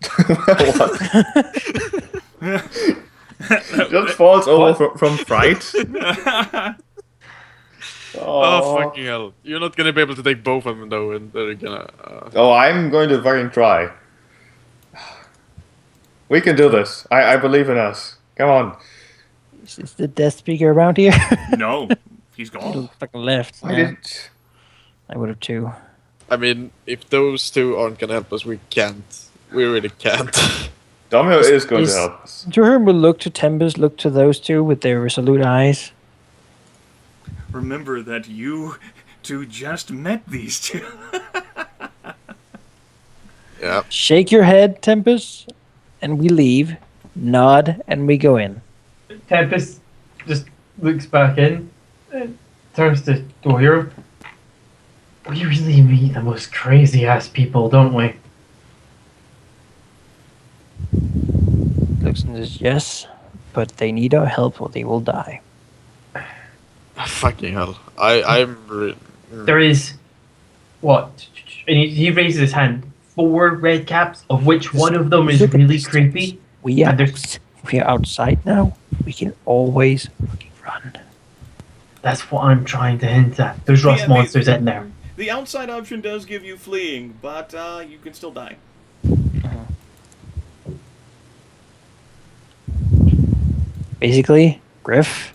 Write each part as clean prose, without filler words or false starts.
What? Just falls over from fright. Oh, fucking hell. You're not gonna be able to take both of them, though, and they're gonna... Oh, I'm going to fucking try. We can do this. I believe in us. Come on. Is the death speaker around here? No, he's gone. Fucking left. Why Yeah, didn't... I would have too. I mean, if those two aren't gonna help us, we can't. We really can't. Domino is going to help us. Dwohurim will look to Tempus, look to those two with their resolute eyes. Remember that you two just met these two. Yeah. Shake your head, Tempus, and we leave. Nod, and we go in. Tempest just looks back in, turns to Dwohurim. We really meet the most crazy ass people, don't we? Looks and says, yes, but they need our help or they will die. Fucking hell. I'm... There is, what? And he raises his hand. 4 red caps, of which one of them is really creepy. We are, And there's- we are outside now. We can always fucking run. That's what I'm trying to hint at. There's rust monsters in there. The outside option does give you fleeing, but you can still die. Basically, Gryph,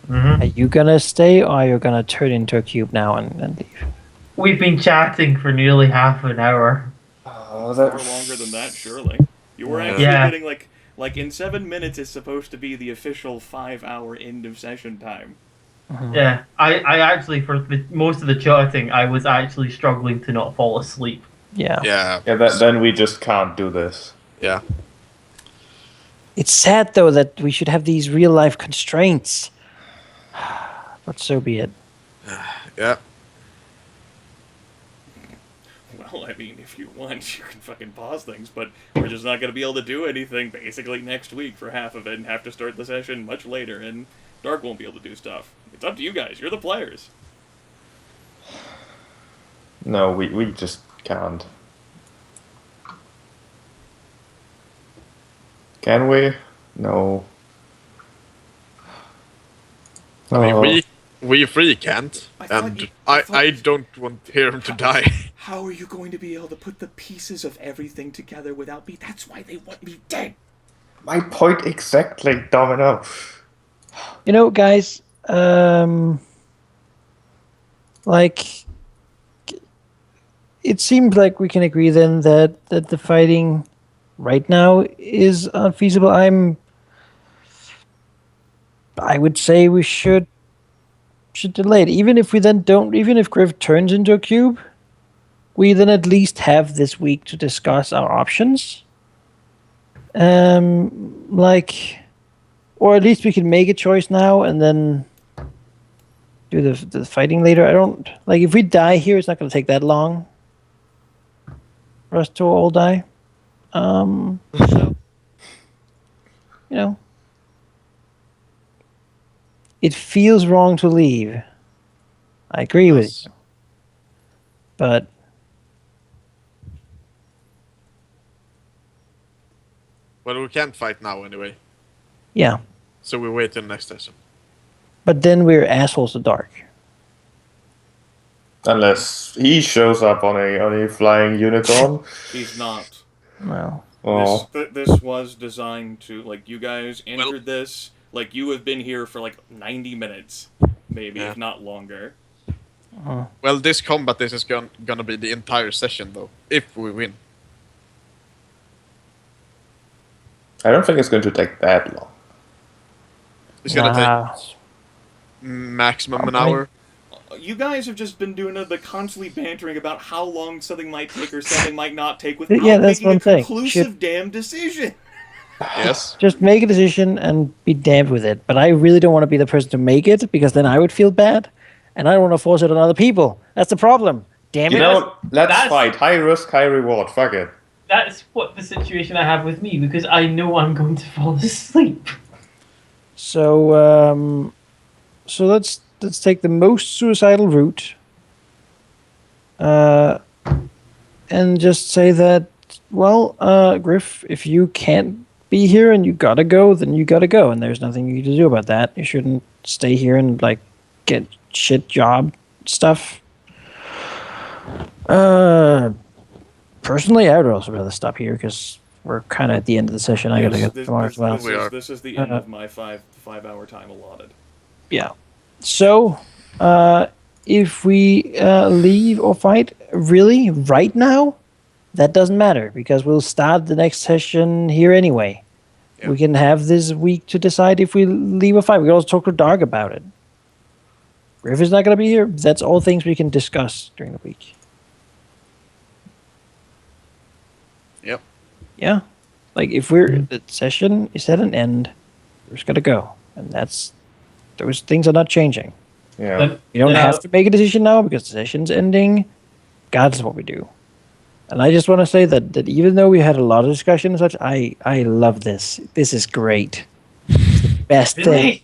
Mm-hmm. are you gonna stay or are you gonna turn into a cube now and leave? We've been chatting for nearly half an hour. Oh, Far longer than that, surely. You were actually Yeah. getting like in 7 minutes is supposed to be the official 5-hour end of session time. Yeah, I actually, for most of the chatting, I was actually struggling to not fall asleep. Yeah. Yeah. Yeah, then we just can't do this. Yeah. It's sad though that we should have these real life constraints. But so be it. Yeah. Well, I mean, if you want, you can fucking pause things, but we're just not going to be able to do anything basically next week for half of it and have to start the session much later, and Dark won't be able to do stuff. It's up to you guys. You're the players. No, we just can't. Can we? No. I mean, Oh. we three can't, I thought and you- I I thought- don't want him to die. How are you going to be able to put the pieces of everything together without me? That's why they want me dead. My point exactly, Domino. You know, guys, like, it seems like we can agree then that the fighting right now is unfeasible. I would say we should delay it. Even if we then don't, even if Gryph turns into a cube, we then at least have this week to discuss our options. Like, or at least we can make a choice now and then do the fighting later. I don't like if we die here, it's not going to take that long for us to all die. So, you know, it feels wrong to leave. I agree with you, but Well, we can't fight now anyway, yeah. so we wait till next session. But then we're assholes to Dark. Unless he shows up on a flying unicorn. He's not. No. Oh. This was designed to, like, you guys entered this, like, you have been here for, like, 90 minutes, maybe, Yeah. if not longer. Well, this combat is gonna be the entire session, though, if we win. I don't think it's going to take that long. It's gonna Nah. take maximum an I- hour. You guys have just been doing the constantly bantering about how long something might take or something might not take Yeah, without that's making what a I'm saying. conclusive damn decision. Yes. Just make a decision and be damned with it. But I really don't want to be the person to make it because then I would feel bad, and I don't want to force it on other people. That's the problem. Damn You it! know, let's that's- fight. High risk, high reward. Fuck it. That's what the situation I have with me, because I know I'm going to fall asleep. So let's take the most suicidal route, and just say that well, Gryph, if you can't be here and you gotta go, then you gotta go, and there's nothing you can do about that. You shouldn't stay here and like get shit job stuff. Personally, I would also rather stop here because we're kind of at the end of the session. I gotta go tomorrow as well. This is the end of my 5-hour time allotted. Yeah. So, if we leave or fight, really, right now, that doesn't matter because we'll start the next session here anyway. Yeah. We can have this week to decide if we leave or fight. We can also talk to Dark about it. Gryph is not going to be here. That's all things we can discuss during the week. Yep. Yeah. Like, if the session is at an end, we're just going to go. And those things are not changing. Yeah. You don't have to make a decision now because the session's ending. God, that's what we do. And I just want to say that even though we had a lot of discussion and such, I love this. This is great. It's the best thing.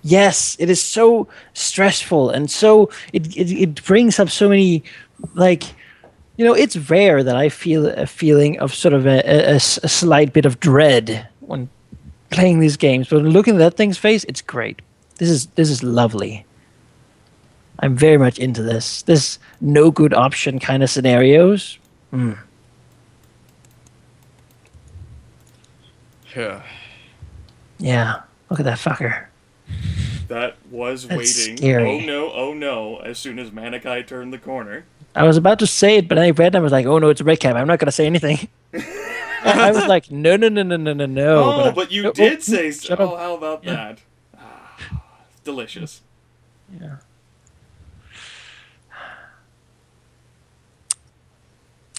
Yes, it is so stressful and so it brings up so many, like, it's rare that I feel a feeling of sort of a slight bit of dread when playing these games. But looking at that thing's face, it's great. This is lovely. I'm very much into this. This no good option kind of scenarios. Yeah. Yeah. Look at that fucker. That was That's waiting. scary. Oh no, as soon as Manaki turned the corner. I was about to say it, but I read and I was like, oh no, it's a red cap. I'm not going to say anything. I was like, no. Oh, but you did say so. Shut up. Oh, how about that? Delicious. Yeah.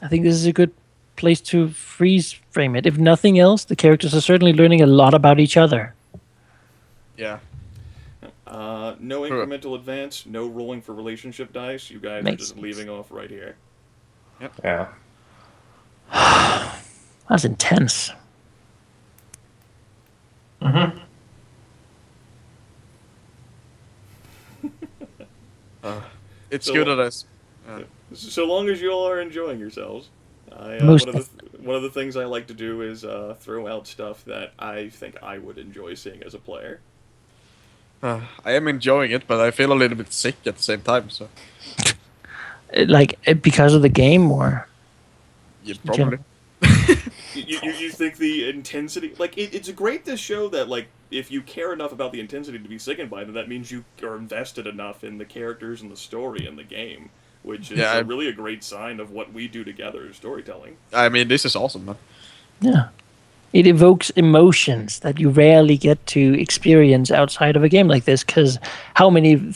I think this is a good place to freeze frame it. If nothing else, the characters are certainly learning a lot about each other. Yeah. No incremental advance, no rolling for relationship dice. You guys are just leaving off right here. Yep. Yeah. That's intense. Mm-hmm. It's So- good at us. So long as you all are enjoying yourselves. Most one of the things I like to do is throw out stuff that I think I would enjoy seeing as a player. I am enjoying it, but I feel a little bit sick at the same time. So Because of the game, or yeah, probably. You think the intensity, like it's great to show that, like, if you care enough about the intensity to be sickened by them, that means you are invested enough in the characters and the story and the game, which is really a great sign of what we do together as storytelling. I mean, this is awesome, man. yeah, it evokes emotions that you rarely get to experience outside of a game like this. Because how many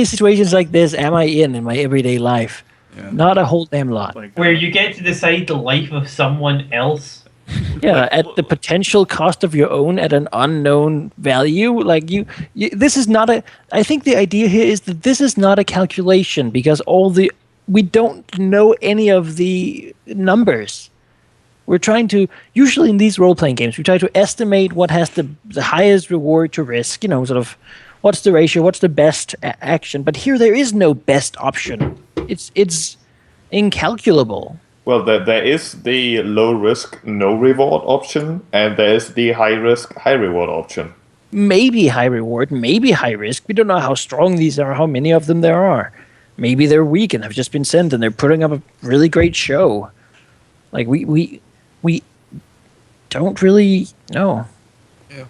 situations like this am I in my everyday life? Yeah. Not a whole damn lot. Like, Where you get to decide the life of someone else. Yeah, at the potential cost of your own at an unknown value. Like this is not I think the idea here is that this is not a calculation because we don't know any of the numbers. We're trying to, usually in these role-playing games, we try to estimate what has the highest reward to risk, sort of what's the ratio, what's the best action. But here there is no best option. It's incalculable. Well, there is the low risk, no reward option, and there is the high risk, high reward option. Maybe high reward, maybe high risk. We don't know how strong these are, how many of them there are. Maybe they're weak and have just been sent and they're putting up a really great show. Like, we don't really know. Yeah.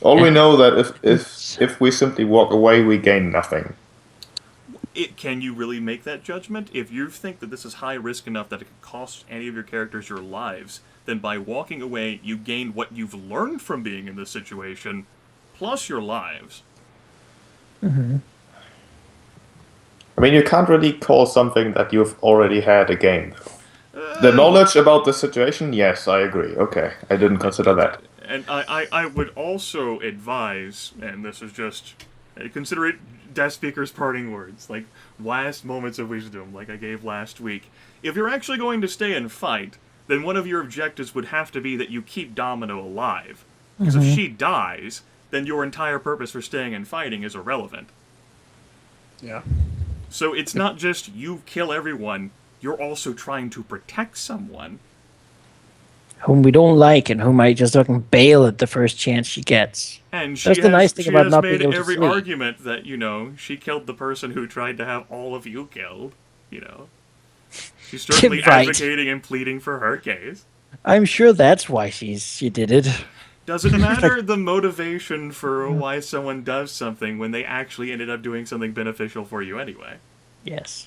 All we know that if we simply walk away, we gain nothing. Can you really make that judgment? If you think that this is high risk enough that it could cost any of your characters your lives, then by walking away, you gain what you've learned from being in this situation, plus your lives. Mm-hmm. I mean, you can't really call something that you've already had a game. The knowledge about the situation, yes, I agree. Okay, I didn't consider that. And I would also advise, and this is just, consider it Death Speaker's parting words, like last moments of wisdom, like I gave last week. If you're actually going to stay and fight, then one of your objectives would have to be that you keep Domino alive. Because if she dies, then your entire purpose for staying and fighting is irrelevant. Yeah. So it's not just you kill everyone, you're also trying to protect someone. Whom we don't like and who might just fucking bail at the first chance she gets. And That's the nice thing about not made being able to every flee. argument that, she killed the person who tried to have all of you killed, She's certainly Right. advocating and pleading for her case. I'm sure that's why she did it. Doesn't matter the motivation for why someone does something when they actually ended up doing something beneficial for you anyway. Yes.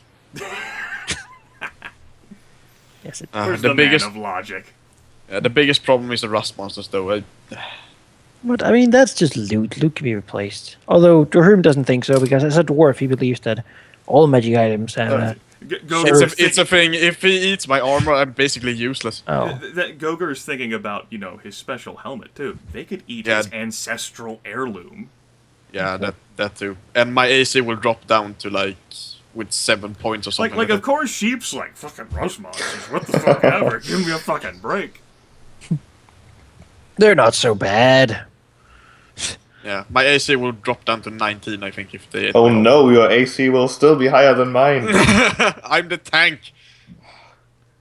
Yes, it Where's the the biggest- man of logic? The biggest problem is the rust monsters, though. But I mean, that's just loot. Loot can be replaced. Although Dwohurim doesn't think so, because as a dwarf, he believes that all magic items have. Goger's It's a thing. If he eats my armor, I'm basically useless. Oh, That Goger's thinking about, his special helmet too. They could eat Yeah. his ancestral heirloom. Yeah, that too. And my AC will drop down to with 7 points or something. Like of course sheep's like, fucking rust monsters, what the fuck ever, give me a fucking break. they're not so bad. Yeah, my AC will drop down to 19, I think, if they. Oh no, your AC will still be higher than mine. I'm the tank.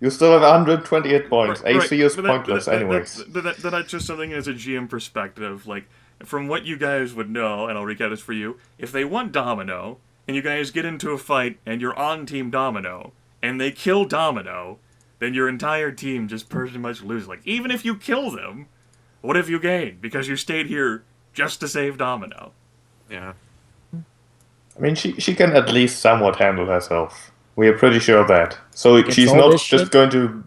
You still have 128 points. Right, AC is but pointless anyways. That's just something as a GM perspective, like, from what you guys would know, and I'll recap this for you, if they want Domino, and you guys get into a fight, and you're on Team Domino, and they kill Domino, then your entire team just pretty much loses. Like, even if you kill them, what have you gained? Because you stayed here just to save Domino. Yeah. I mean, she can at least somewhat handle herself. We are pretty sure of that. So Against she's all not this just shit? going to...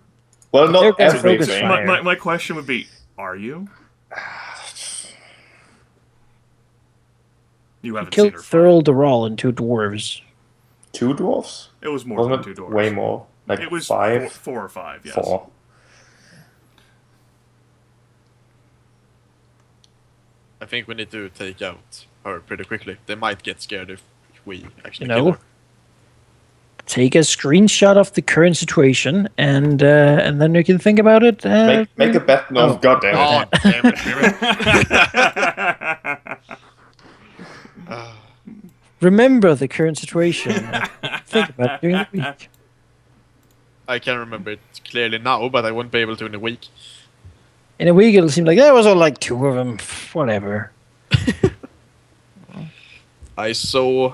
Well, They're not gonna focus everything. fire. My question would be, are you? You haven't seen Killed her fight. Thurl Dural and 2 dwarves. 2 dwarfs? It was more Wasn't than 2 it doors. way more? Like It was 5? four or 5, yes. 4. I think we need to take out her pretty quickly. They might get scared if we actually You kill know? her. Take a screenshot of the current situation, and then you can think about it. Make a bet. No, Oh. goddamn it. Oh, damn it. Remember the current situation. Think about it during the week. I can remember it clearly now, but I won't be able to in a week. In a week, it'll seem like there was all like 2 of them. Whatever. I saw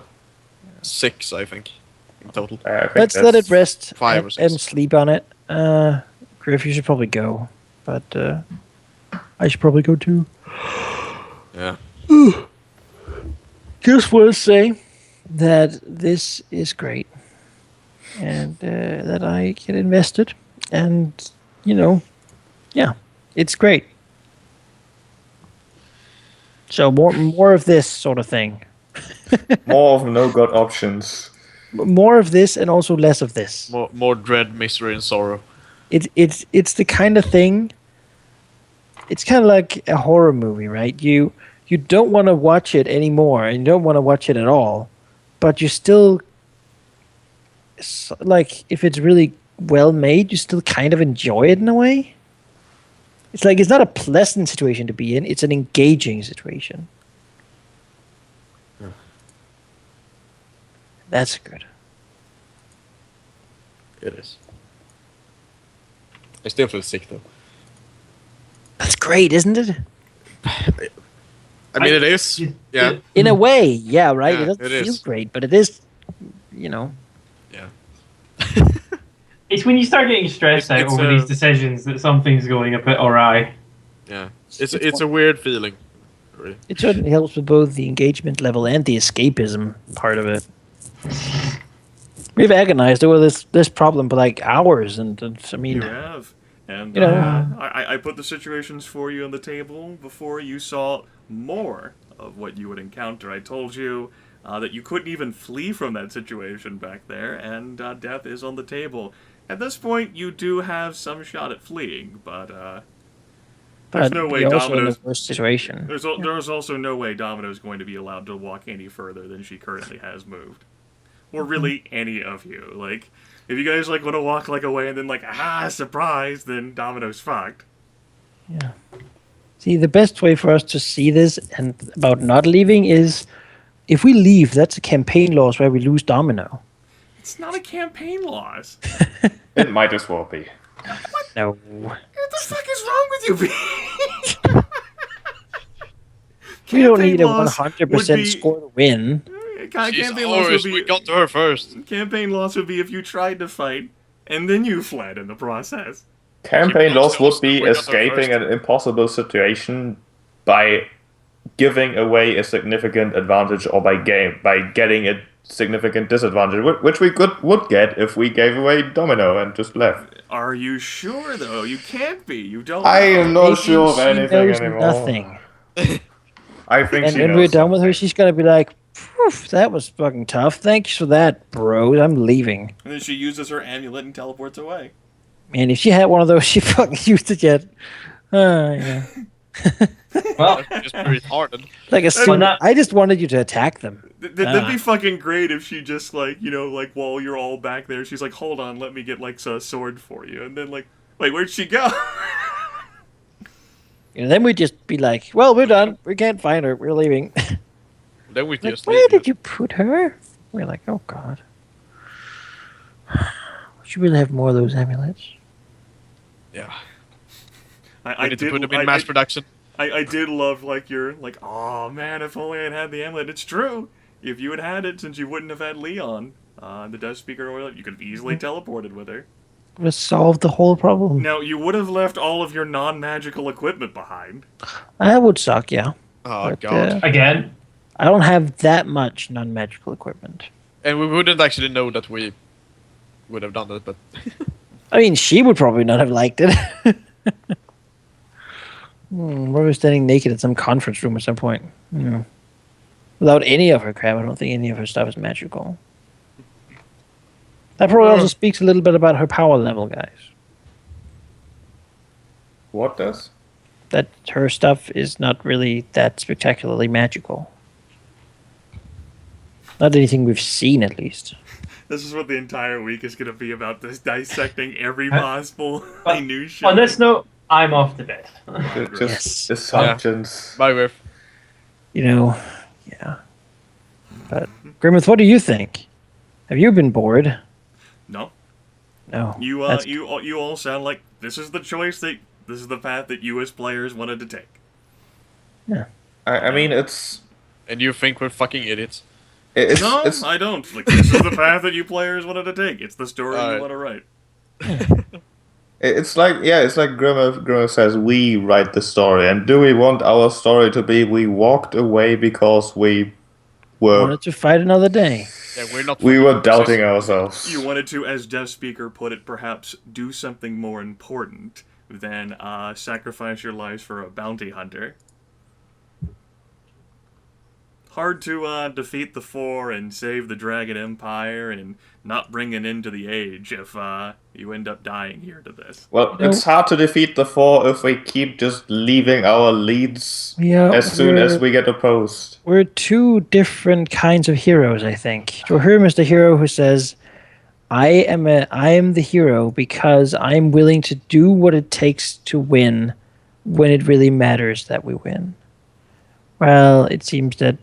6, I think, in total. I think Let's let it that's- rest 5 or and 6. sleep on it. Gryph, you should probably go. But I should probably go too. Yeah. Just want to say that this is great. And that I get invested. And, yeah, it's great. So more of this sort of thing. More of no-god options. More of this and also less of this. More dread, misery, and sorrow. It's the kind of thing. It's kind of like a horror movie, right? You don't want to watch it anymore, and you don't want to watch it at all, but you still like if it's really well made, you still kind of enjoy it in a way. It's like it's not a pleasant situation to be in; it's an engaging situation. That's good. It is. I still feel sick, though. That's great, isn't it? I mean, it is. Yeah. In a way, yeah, right. Yeah, It doesn't it feel is. great, but it is. Yeah. It's when you start getting stressed out It's over a- these decisions that something's going a bit awry. Yeah. It's a weird feeling. Really. It certainly helps with both the engagement level and the escapism part of it. We've agonized over this problem for like hours, and I mean, You have. And You know. I put the situations for you on the table before you saw more of what you would encounter. I told you that you couldn't even flee from that situation back there, and death is on the table. At this point, you do have some shot at fleeing, but there's but no way you're also in Domino's... a worse situation. There's also no way Domino's going to be allowed to walk any further than she currently has moved. Or really any of you. Like, if you guys want to walk away and then surprise, then Domino's fucked. Yeah. See, the best way for us to see this and about not leaving is if we leave, that's a campaign loss where we lose Domino. It's not a campaign loss. It might as well be. No. What the fuck is wrong with you, Pete? We don't need a loss would 100% be- score to win. Campaign loss would be We got to her first. campaign loss would be if you tried to fight and then you fled in the process. Campaign She loss wants would to be win on her escaping first. an impossible situation by giving away a significant advantage or by getting a significant disadvantage, which we would get if we gave away Domino and just left. Are you sure though? You can't be. You don't. I am not Maybe sure of she anything knows anymore. nothing. I think And she when knows we're done with her, something. she's gonna be like, "Phew, that was fucking tough. Thanks for that, bro. I'm leaving." And then she uses her amulet and teleports away. Man, if she had one of those, she fucking used it yet. Yeah. Well, Just be retarded. Like a Well, super, not- I just wanted you to attack them. That'd be fucking great if she just like while you're all back there, she's like, hold on, let me get like a sword for you, and then like, wait, where'd she go? And then we'd just be like, well, we're done. We can't find her. We're leaving. Then we Like, just where leave did you put her? We're like, oh god. We should really have more of those amulets. Yeah. I We need to did. put them in mass production. I did love like your like, oh man, if only I'd had the amulet. It's true. If you had had it, since you wouldn't have had Leon, the Death Speaker Aurelia, you could have easily teleported with her. Would have solved the whole problem. Now you would have left all of your non-magical equipment behind. That would suck, yeah. Oh But, god. again, I don't have that much non-magical equipment. And we wouldn't actually know that we would have done that, but I mean, she would probably not have liked it. We're standing naked at some conference room at some point. Without any of her crap, I don't think any of her stuff is magical. That probably also speaks a little bit about her power level, guys. What does? That her stuff is not really that spectacularly magical. Not anything we've seen, at least. This is what the entire week is going to be about, this dissecting every Huh? possible But new show. on this note, I'm off to bed. Just Yes. assumptions. bye with. Yeah. But, Grimith, what do you think? Have you been bored? No, No. you That's- you all sound like this is the path that you as players wanted to take. I mean, it's And you think we're fucking idiots. No, it's I don't. Like, this is the path that you players wanted to take. It's the story you Alright. want to write. it's like Grimith says, we write the story, and do we want our story to be we walked away because we were wanted to fight another day. Yeah, we're not. we were fucking doubting obsessed. ourselves. You wanted to, as Death Speaker put it, perhaps do something more important than sacrifice your lives for a bounty hunter. Hard to defeat the Four and save the Dragon Empire and not bring an end to the age if you end up dying here to this. Well, it's hard to defeat the Four if we keep just leaving our leads Yeah, as soon as we're- we get opposed. We're two different kinds of heroes, I think. Dwohurim is the hero who says, I am the hero because I'm willing to do what it takes to win when it really matters that we win. Well, it seems that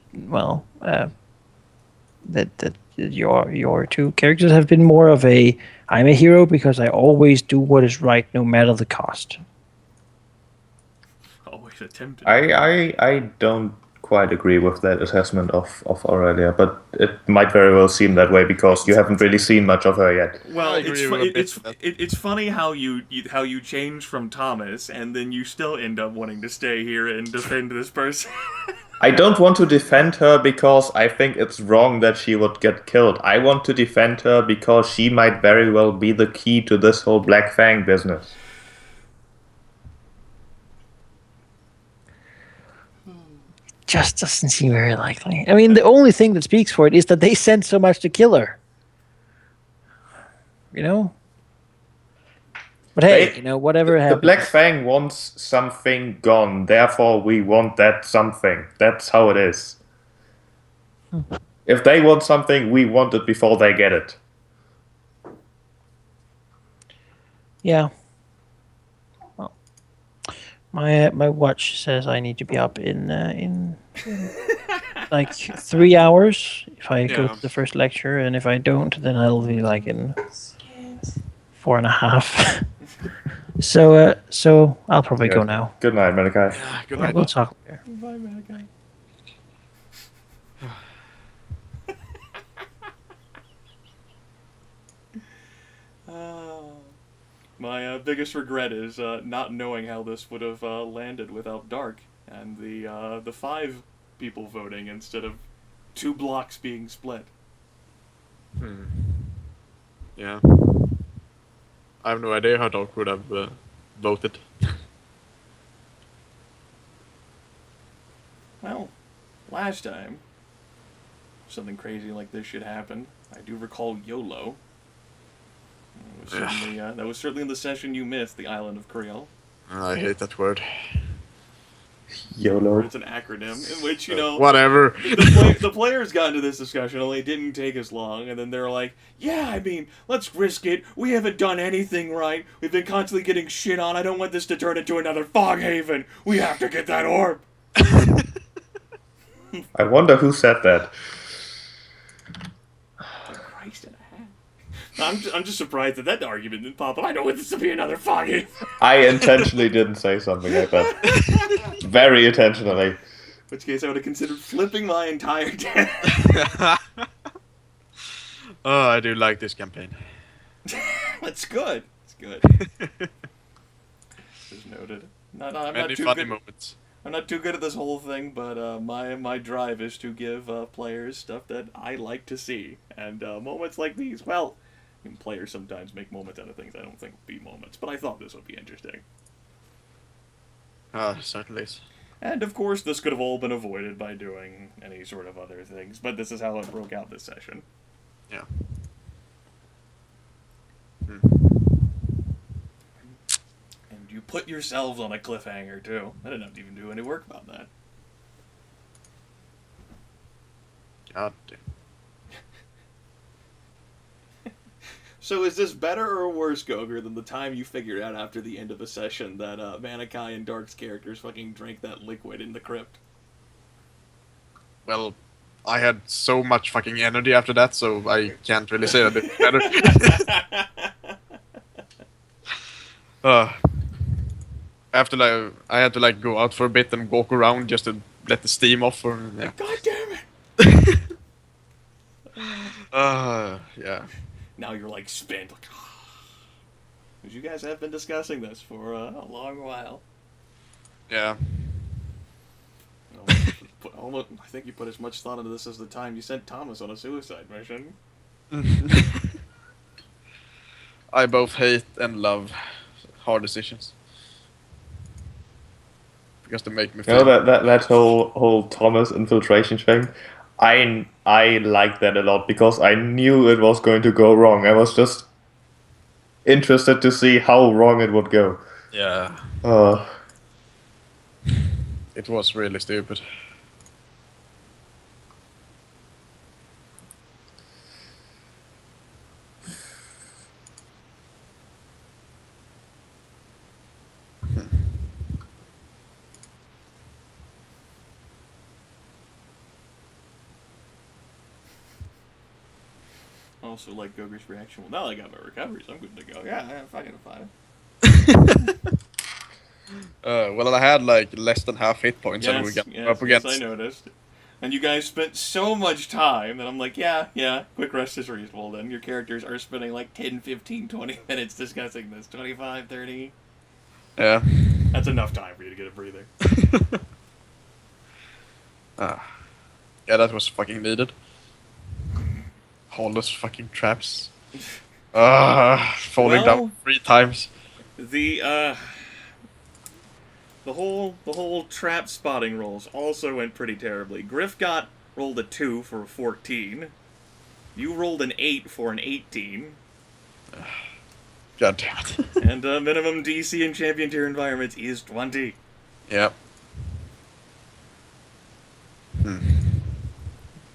that your two characters have been more of a I'm a hero because I always do what is right no matter the cost. Always attempted. I don't quite agree with that assessment of Aurelia, but it might very well seem that way because you haven't really seen much of her yet. Well, I agree with a bit with that. it's funny how you change from Thomas and then you still end up wanting to stay here and defend this person. I don't want to defend her because I think it's wrong that she would get killed. I want to defend her because she might very well be the key to this whole Black Fang business. Just doesn't seem very likely. I mean, the only thing that speaks for it is that they sent so much to kill her. You know? But hey, whatever The happens. Black Fang wants something gone, therefore we want that something. That's how it is. If they want something, we want it before they get it. Yeah. Well, my watch says I need to be up in like 3 hours if I go Yeah. to the first lecture, and if I don't, then I'll be like in 4.5. So I'll probably go now. Good night, Manaki. Yeah, good Yeah, night. we'll talk later. Bye, Manaki. My biggest regret is not knowing how this would have landed without Dark and the 5 people voting instead of 2 blocks being split. Yeah. I have no idea how Dark would have voted. Well, last time something crazy like this should happen. I do recall YOLO. That was certainly in the session you missed, the island of Creole. I hate that word. YOLO. It's an acronym in which, you know, Whatever. the players got into this discussion, only it didn't take as long, and then they're like, yeah, I mean, let's risk it. We haven't done anything right. We've been constantly getting shit on. I don't want this to turn into another fog haven. We have to get that orb. I wonder who said that. Christ in a hat. I'm just surprised that argument didn't pop up. I don't want this to be another fog haven. I intentionally didn't say something like that. Very intentionally. In which case I would have considered flipping my entire deck. Oh, I do like this campaign. That's good. It's good. Just noted. I'm not Many too funny good. moments. I'm not too good at this whole thing, but my drive is to give players stuff that I like to see, and moments like these. Well, I mean, players sometimes make moments out of things I don't think would be moments, but I thought this would be interesting. Certainly is. And of course, this could have all been avoided by doing any sort of other things, but this is how it broke out this session. Yeah. And you put yourselves on a cliffhanger too. I didn't have to even do any work about that. God damn. So is this better or worse, Goger, than the time you figured out after the end of a session that Manaki and Dark's characters fucking drank that liquid in the crypt? Well, I had so much fucking energy after that, so I can't really say that it's better. After I had to like go out for a bit and walk around just to let the steam off. Yeah. God damn it! Yeah. Now you're like spent. Like, because you guys have been discussing this for a long while. Yeah. I think you put as much thought into this as the time you sent Thomas on a suicide mission. I both hate and love hard decisions. Because they make me feel... You know, that whole Thomas infiltration thing, I liked that a lot because I knew it was going to go wrong. I was just interested to see how wrong it would go. Yeah. It was really stupid. Also, like Goger's reaction. Well, now I got my recoveries. I'm good to go. Yeah, fucking fine. Well, I had like less than half hit points and we got up against. Yes, I noticed. And you guys spent so much time that I'm like, yeah, quick rest is reasonable then. Your characters are spending like 10, 15, 20 minutes discussing this. 25, 30. Yeah. That's enough time for you to get a breather. Yeah, that was fucking needed. All those fucking traps. Falling down 3 times. The whole trap spotting rolls also went pretty terribly. Gryph rolled a 2 for a 14. You rolled an 8 for an 18. God damn it. And minimum DC in champion tier environments is 20. Yep.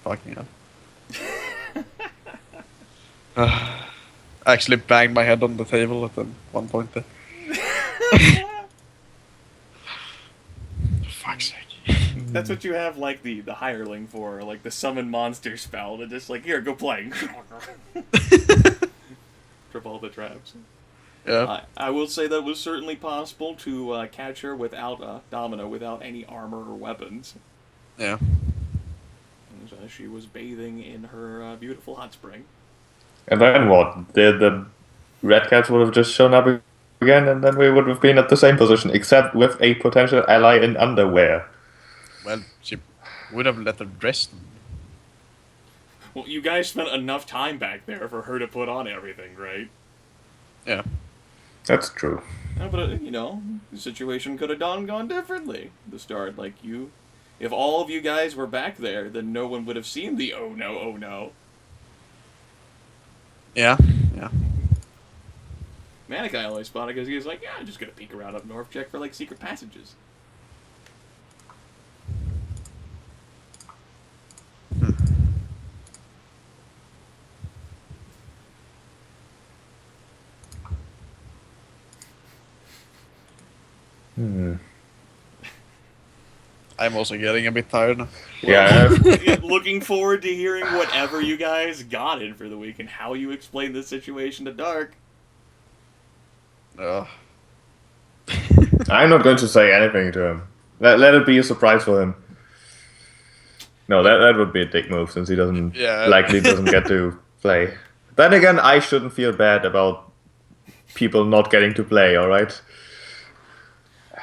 Fucking hell. I actually banged my head on the table at one point there. For fuck's sake. That's what you have like the hireling for, or, like the summon monster spell. To just like, here, go play. Trip all the traps. Yeah. I will say that it was certainly possible to catch her without Domino, without any armor or weapons. Yeah. And, she was bathing in her beautiful hot spring. And then what? The Red Cats would have just shown up again, and then we would have been at the same position, except with a potential ally in underwear. Well, she would have let her dress. Well, you guys spent enough time back there for her to put on everything, right? Yeah. That's true. Yeah, but, the situation could have gone differently at the start. Like, if all of you guys were back there, then no one would have seen the oh no. Yeah. Yeah. Manaki only spotted because he was like, yeah, I'm just gonna peek around up north, check for, like, secret passages. I'm also getting a bit tired now. Yeah. Looking forward to hearing whatever you guys got in for the week and how you explain this situation to Dark. I'm not going to say anything to him. Let it be a surprise for him. No, that would be a dick move, since he likely doesn't get to play. Then again, I shouldn't feel bad about people not getting to play, alright?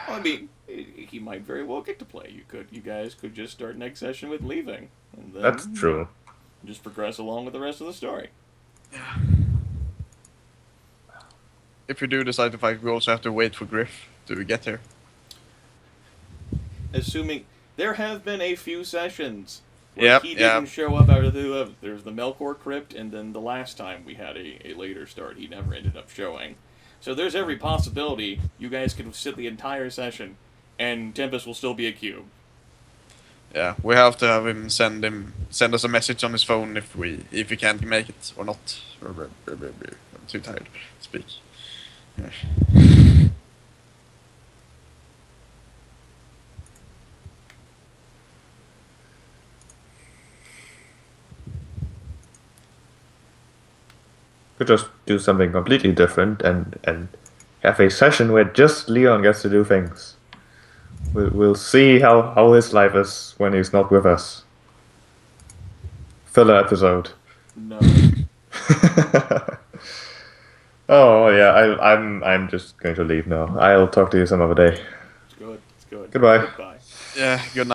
Well, I mean, he might very well get to play. You guys could just start next session with leaving. And then That's true. Just progress along with the rest of the story. Yeah. If we do decide to fight, we also have to wait for Gryph to get here. Assuming there have been a few sessions where he didn't show up out of there's the Melkor Crypt, and then the last time we had a later start, he never ended up showing. So there's every possibility you guys could sit the entire session, and Tempus will still be a cube. Yeah, we have to have him send us a message on his phone if he can't make it or not. I'm too tired to speak. Yeah. Could just do something completely different and have a session where just Leon gets to do things. We'll see how his life is when he's not with us. Filler episode. No. Oh yeah, I'm just going to leave now. I'll talk to you some other day. It's good. Goodbye. Goodbye. Yeah, good night.